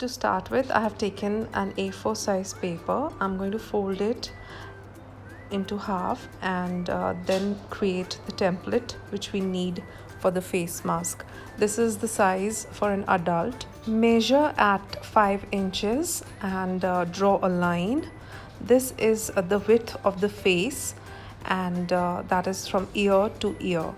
To start with, I have taken an A4 size paper. I'm going to fold it into half and then create the template which we need for the face mask. This is the size for an adult. Measure at 5 inches and draw a line. This is the width of the face, and that is from ear to ear.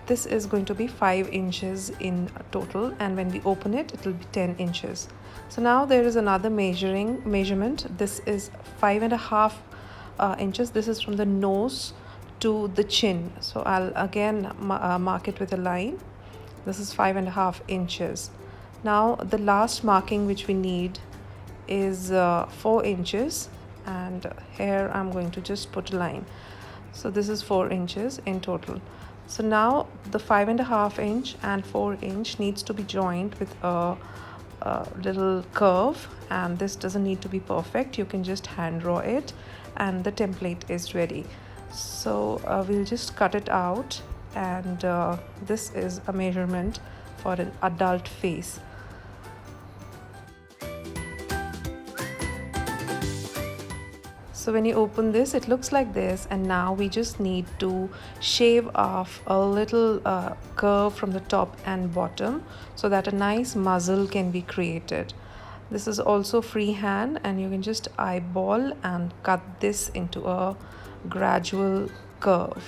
This is going to be 5 inches in total, and when we open it, it will be 10 inches. So now there is another measurement. This is 5.5 inches. This is from the nose to the chin. So I'll again mark it with a line. This is 5.5 inches. Now the last marking which we need is 4 inches, and here I'm going to just put a line. So this is 4 inches in total. So now the 5.5 inch and 4 inch needs to be joined with a little curve, and this doesn't need to be perfect. You can just hand draw it and the template is ready. So we'll just cut it out, and this is a measurement for an adult face. So when you open this, it looks like this, and now we just need to shave off a little curve from the top and bottom so that a nice muzzle can be created. This is also freehand, and you can just eyeball and cut this into a gradual curve.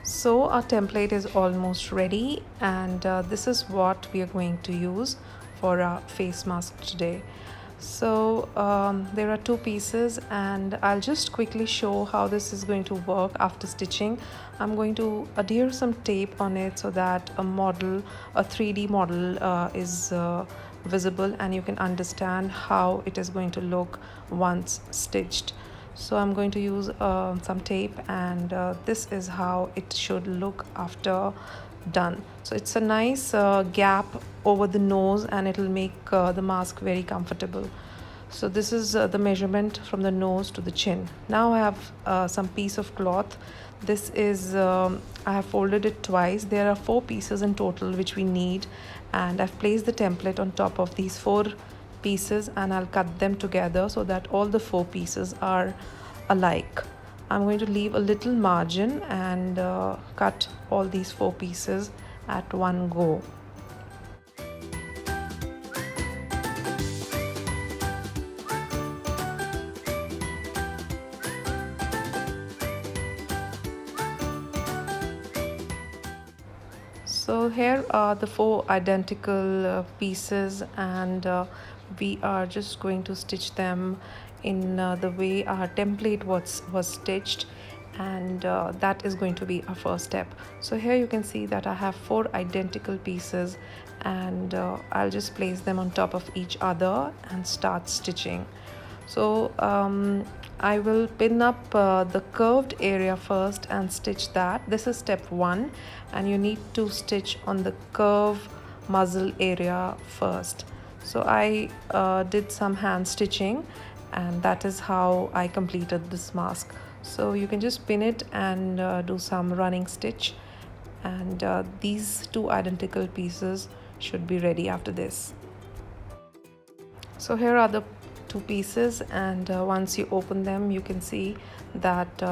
So our template is almost ready, and this is what we are going to use for our face mask today. So there are 2 pieces, and I'll just quickly show how this is going to work after stitching. I'm going to adhere some tape on it so that a 3D model is visible, and you can understand how it is going to look once stitched. So I'm going to use some tape, and this is how it should look after done. So it's a nice gap over the nose, and it will make the mask very comfortable. So this is the measurement from the nose to the chin. Now I have some piece of cloth. This is I have folded it twice. There are 4 pieces in total which we need, and I've placed the template on top of these 4 pieces, and I'll cut them together so that all the 4 pieces are alike. I'm going to leave a little margin and cut all these 4 pieces at one go. So here are the 4 identical pieces, and we are just going to stitch them in the way our template was stitched, and that is going to be our first step. So here you can see that I have 4 identical pieces, and I'll just place them on top of each other and start stitching. So I will pin up the curved area first and stitch that. This is step 1, and you need to stitch on the curve muzzle area first. So I did some hand stitching, and that is how I completed this mask. So you can just pin it and do some running stitch, and these 2 identical pieces should be ready after this. So here are the 2 pieces, and once you open them, you can see that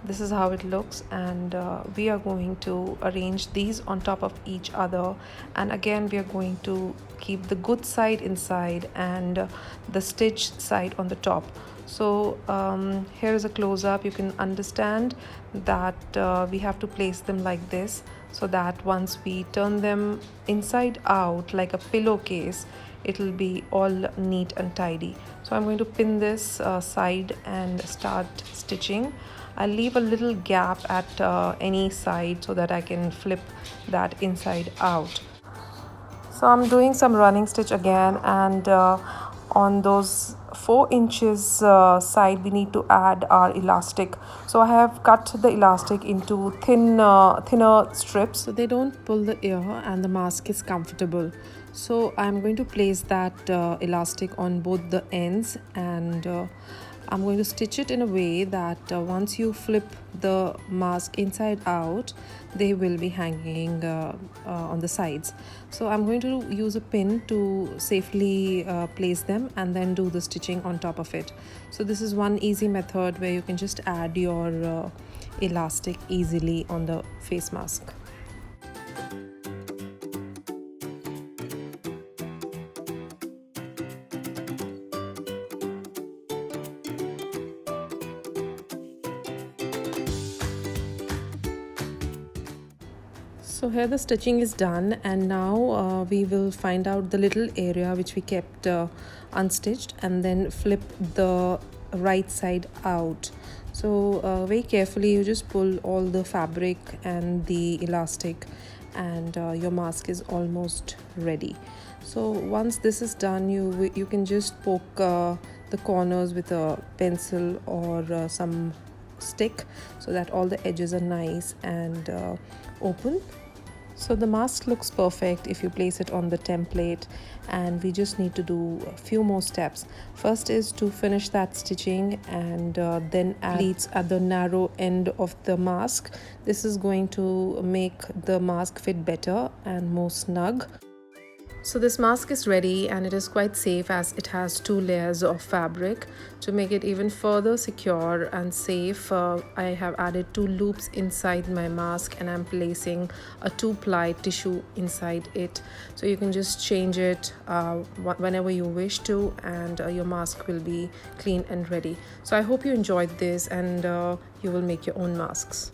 this is how it looks, and we are going to arrange these on top of each other, and again we are going to keep the good side inside and the stitched side on the top. So here is a close-up. You can understand that we have to place them like this, so that once we turn them inside out like a pillowcase, it will be all neat and tidy. So I'm going to pin this side and start stitching. I'll leave a little gap at any side so that I can flip that inside out. So I'm doing some running stitch again, and on those 4 inches side we need to add our elastic. So I have cut the elastic into thinner strips so they don't pull the ear and the mask is comfortable. So I'm going to place that elastic on both the ends, and I'm going to stitch it in a way that once you flip the mask inside out, they will be hanging on the sides. So I'm going to use a pin to safely place them and then do the stitching on top of it. So this is one easy method where you can just add your elastic easily on the face mask. So here the stitching is done, and now we will find out the little area which we kept unstitched and then flip the right side out. So very carefully you just pull all the fabric and the elastic, and your mask is almost ready. So once this is done, you can just poke the corners with a pencil or some stick so that all the edges are nice and open. So the mask looks perfect if you place it on the template, and we just need to do a few more steps. First is to finish that stitching and then add pleats at the narrow end of the mask. This is going to make the mask fit better and more snug. So this mask is ready, and it is quite safe as it has 2 layers of fabric. To make it even further secure and safe, I have added 2 loops inside my mask, and I'm placing a 2-ply tissue inside it. So you can just change it whenever you wish to, and your mask will be clean and ready. So I hope you enjoyed this, and you will make your own masks.